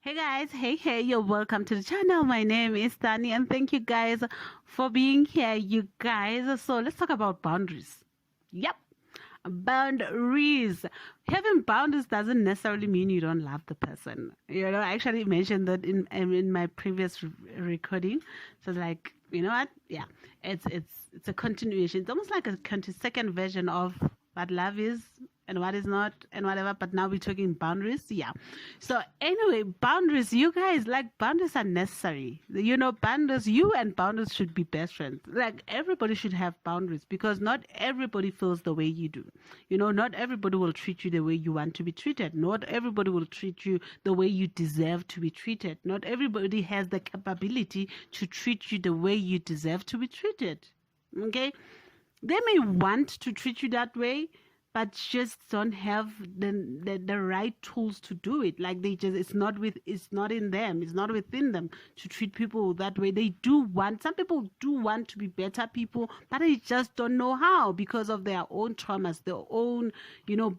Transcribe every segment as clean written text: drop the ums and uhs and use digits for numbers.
Hey guys, hey, you're welcome to the channel. My name is Tani, and thank you guys for being here, you guys. So let's talk about boundaries. Yep, boundaries. Having boundaries doesn't necessarily mean you don't love the person. I actually mentioned that in my previous recording. So like, you know what? Yeah, it's a continuation. It's almost like a second version of what love is and what is not and whatever, but now we're talking boundaries. Yeah, so anyway, boundaries, you guys, like, boundaries are necessary. Boundaries, you and boundaries should be best friends. Like, everybody should have boundaries, because not everybody feels the way you do. Not everybody will treat you the way you want to be treated. Not everybody will treat you the way you deserve to be treated. Not everybody has the capability to treat you the way you deserve to be treated. Okay, they may want to treat you that way, but just don't have the right tools to do it. Like, it's not in them, it's not within them to treat people that way. Some people do want to be better people, but they just don't know how, because of their own traumas, their own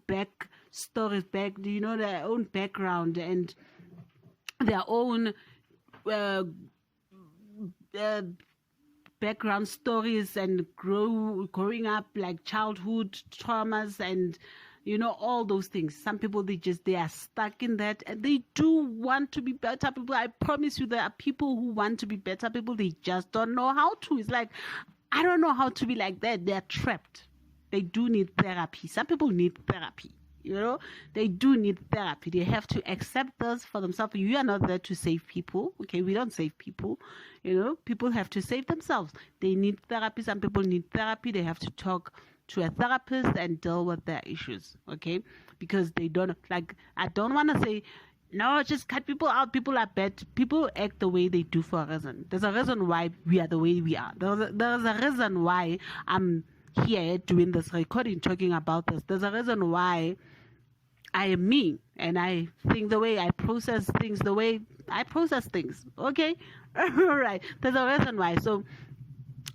back stories, their own background, and their own uh, uh, background stories, and growing up, like childhood traumas, and all those things. Some people, they are stuck in that, and they do want to be better people. I promise you, there are people who want to be better people. They just don't know how to. It's like, I don't know how to be like that. They're trapped. They do need therapy. Some people need therapy. They do need therapy. They have to accept this for themselves. You are not there to save people. Okay, we don't save people. People have to save themselves. They need therapy. Some people need therapy. They have to talk to a therapist and deal with their issues. Okay, because they don't, like, I don't want to say, no, just cut people out. People are bad. People act the way they do for a reason. There's a reason why we are the way we are. There's a reason why I'm here doing this recording, talking about this. There's a reason why I am me, and I think the way I process things, the way I process things. Okay, all right. There's a reason why. So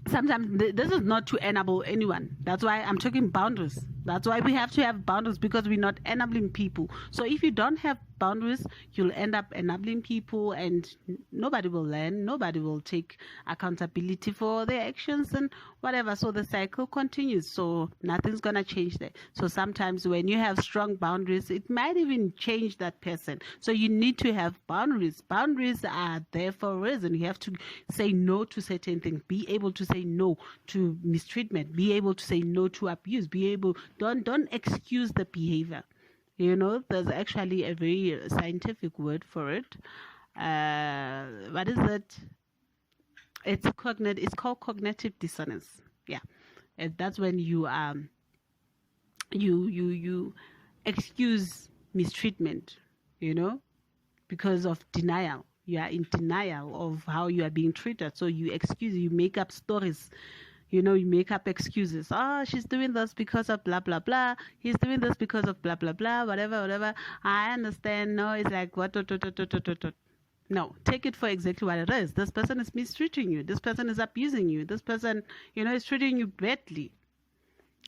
sometimes this is not to enable anyone. That's why I'm talking boundaries. That's why we have to have boundaries, because we're not enabling people. So if you don't have boundaries, you'll end up enabling people, and nobody will learn. Nobody will take accountability for their actions and whatever. So the cycle continues. So nothing's going to change there. So sometimes when you have strong boundaries, it might even change that person. So you need to have boundaries. Boundaries are there for a reason. You have to say no to certain things. Be able to say no to mistreatment. Be able to say no to abuse. Don't excuse the behavior. There's actually a very scientific word for it. What is it? It's called cognitive dissonance. Yeah, and that's when you excuse mistreatment. Because of denial. You are in denial of how you are being treated, so you make up stories. You make up excuses. Oh, she's doing this because of blah blah blah. He's doing this because of blah blah blah. Whatever. I understand. No, it's like what. No, take it for exactly what it is. This person is mistreating you. This person is abusing you. This person, is treating you badly.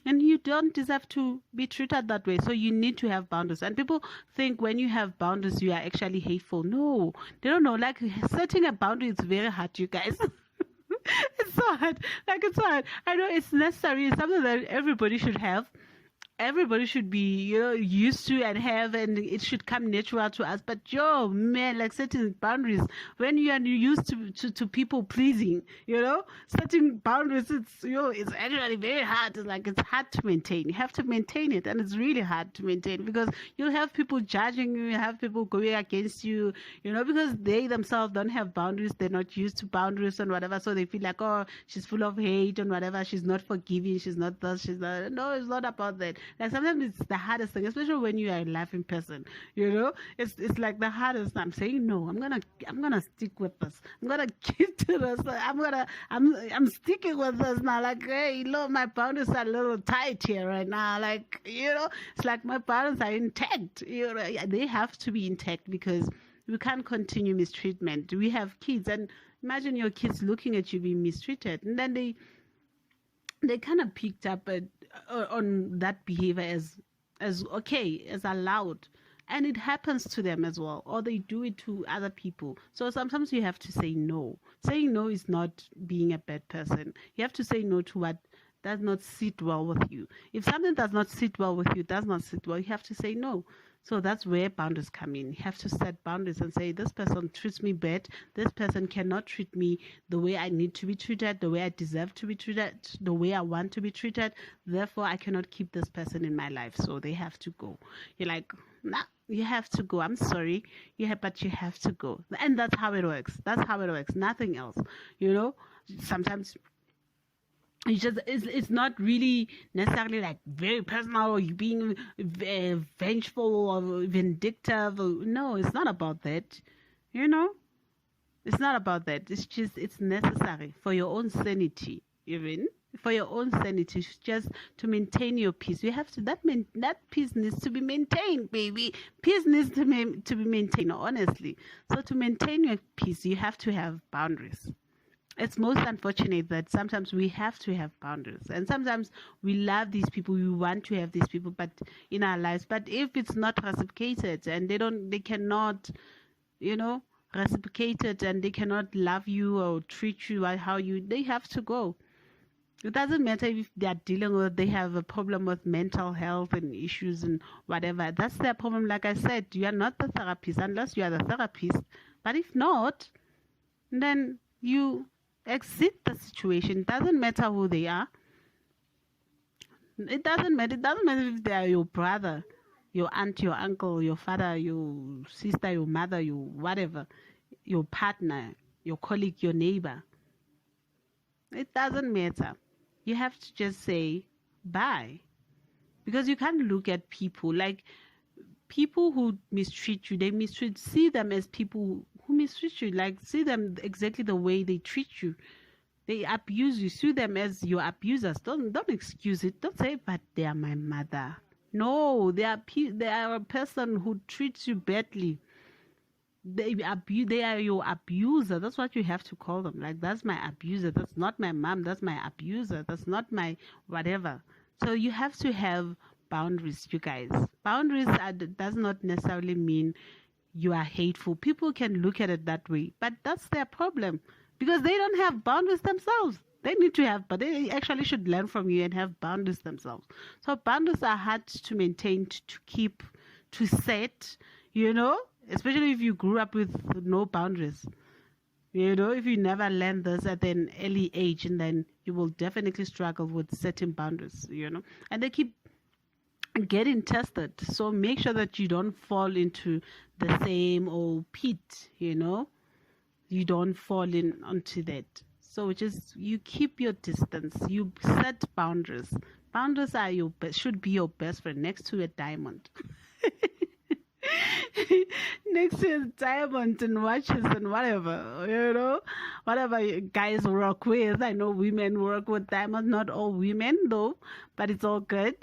And you don't deserve to be treated that way. So you need to have boundaries. And people think when you have boundaries, you are actually hateful. No, they don't know. Like, setting a boundary is very hard, you guys. It's so hard. Like, it's so hard. I know it's necessary. It's something that everybody should have. Everybody should be, used to and have, and it should come natural to us. But man, like, setting boundaries when you are used to people pleasing, setting boundaries, it's actually very hard. It's hard to maintain. You have to maintain it, and it's really hard to maintain, because you'll have people judging you, you have people going against you, because they themselves don't have boundaries. They're not used to boundaries and whatever, so they feel like, oh, she's full of hate and whatever. She's not forgiving. She's not this. She's not. No, it's not about that. Like, sometimes it's the hardest thing, especially when you are a laughing person. It's like the hardest. I'm saying no. I'm gonna stick with this. I'm gonna keep to this. I'm sticking with this now. Like, hey, my boundaries are a little tight here right now. Like, it's like my boundaries are intact. They have to be intact, because we can't continue mistreatment. We have kids, and imagine your kids looking at you being mistreated, and then they kind of picked up on that behavior as okay, as allowed. and it happens to them as well, or they do it to other people. So sometimes you have to say no. Saying no is not being a bad person. You have to say no to what does not sit well with you. If something does not sit well with you, does not sit well, you have to say no. So that's where boundaries come in. You have to set boundaries and say, this person treats me bad. This person cannot treat me the way I need to be treated, the way I deserve to be treated, the way I want to be treated. Therefore, I cannot keep this person in my life. So they have to go. You're like, nah, you have to go. I'm sorry. Yeah, but you have to go. And that's how it works. That's how it works. Nothing else. Sometimes it's not really necessarily like very personal or you being vengeful or vindictive. No, it's not about that. You know, it's not about that. It's just it's necessary for your own sanity, even for your own sanity, just to maintain your peace. You have to that peace needs to be maintained, baby. Peace needs to be maintained, honestly. So to maintain your peace, you have to have boundaries. It's most unfortunate that sometimes we have to have boundaries, and sometimes we love these people, we want to have these people but in our lives, but if it's not reciprocated and they cannot reciprocate it, and they cannot love you or treat you how they have to go. It doesn't matter if they are dealing with, they have a problem with mental health and issues and whatever. That's their problem. Like I said, you are not the therapist unless you are the therapist, but if not, then you exit the situation. It doesn't matter who they are. It doesn't matter if they are your brother, your aunt, your uncle, your father, your sister, your mother, your whatever, your partner, your colleague, your neighbor. It doesn't matter. You have to just say bye, because you can't look at people like people who mistreat you. See them as people who mistreat you, like see them exactly the way they treat you. They abuse you. See them as your abusers. Don't excuse it. Don't say, but they are my mother. No, they are a person who treats you badly. They are your abuser. That's what you have to call them. Like, that's my abuser. That's not my mom. That's my abuser. That's not my whatever. So you have to have boundaries, you guys. Boundaries does not necessarily mean you are hateful. People can look at it that way, but that's their problem because they don't have boundaries themselves. They need to have, but they actually should learn from you and have boundaries themselves. So boundaries are hard to maintain, to keep, to set, especially if you grew up with no boundaries. If you never learn this at an early age, and then you will definitely struggle with setting boundaries, and they keep getting tested. So make sure that you don't fall into the same old pit, you don't fall in onto that. So just you keep your distance, you set boundaries. Boundaries are should be your best friend next to a diamond. Next to a diamond and watches and whatever, whatever guys work with. I know women work with diamonds, not all women though, but it's all good,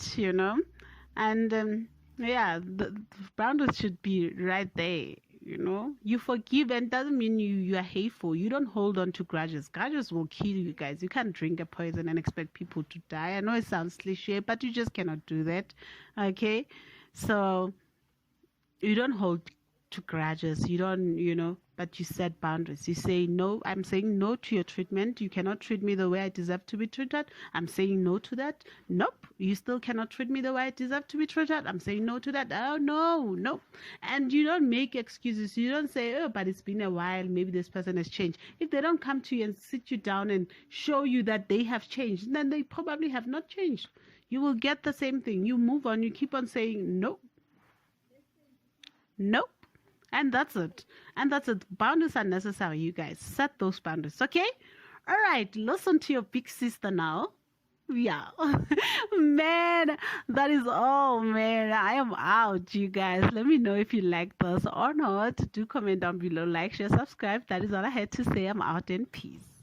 and the boundaries should be right there. You forgive, and doesn't mean you are hateful. You don't hold on to grudges. Grudges will kill you guys. You can't drink a poison and expect people to die. I know it sounds cliche, but you just cannot do that. Okay, so you don't hold to grudges. You don't, but you set boundaries. You say, no, I'm saying no to your treatment. You cannot treat me the way I deserve to be treated. I'm saying no to that. Nope, you still cannot treat me the way I deserve to be treated. I'm saying no to that. Oh, no. And you don't make excuses. You don't say, oh, but it's been a while. Maybe this person has changed. If they don't come to you and sit you down and show you that they have changed, then they probably have not changed. You will get the same thing. You move on. You keep on saying no. Nope. And that's it. Boundaries are necessary, you guys. Set those boundaries, okay? All right, listen to your big sister now. Yeah. Man, that is all, man. I am out, you guys. Let me know if you like this or not. Do comment down below. Like, share, subscribe. That is all I had to say. I'm out, in peace.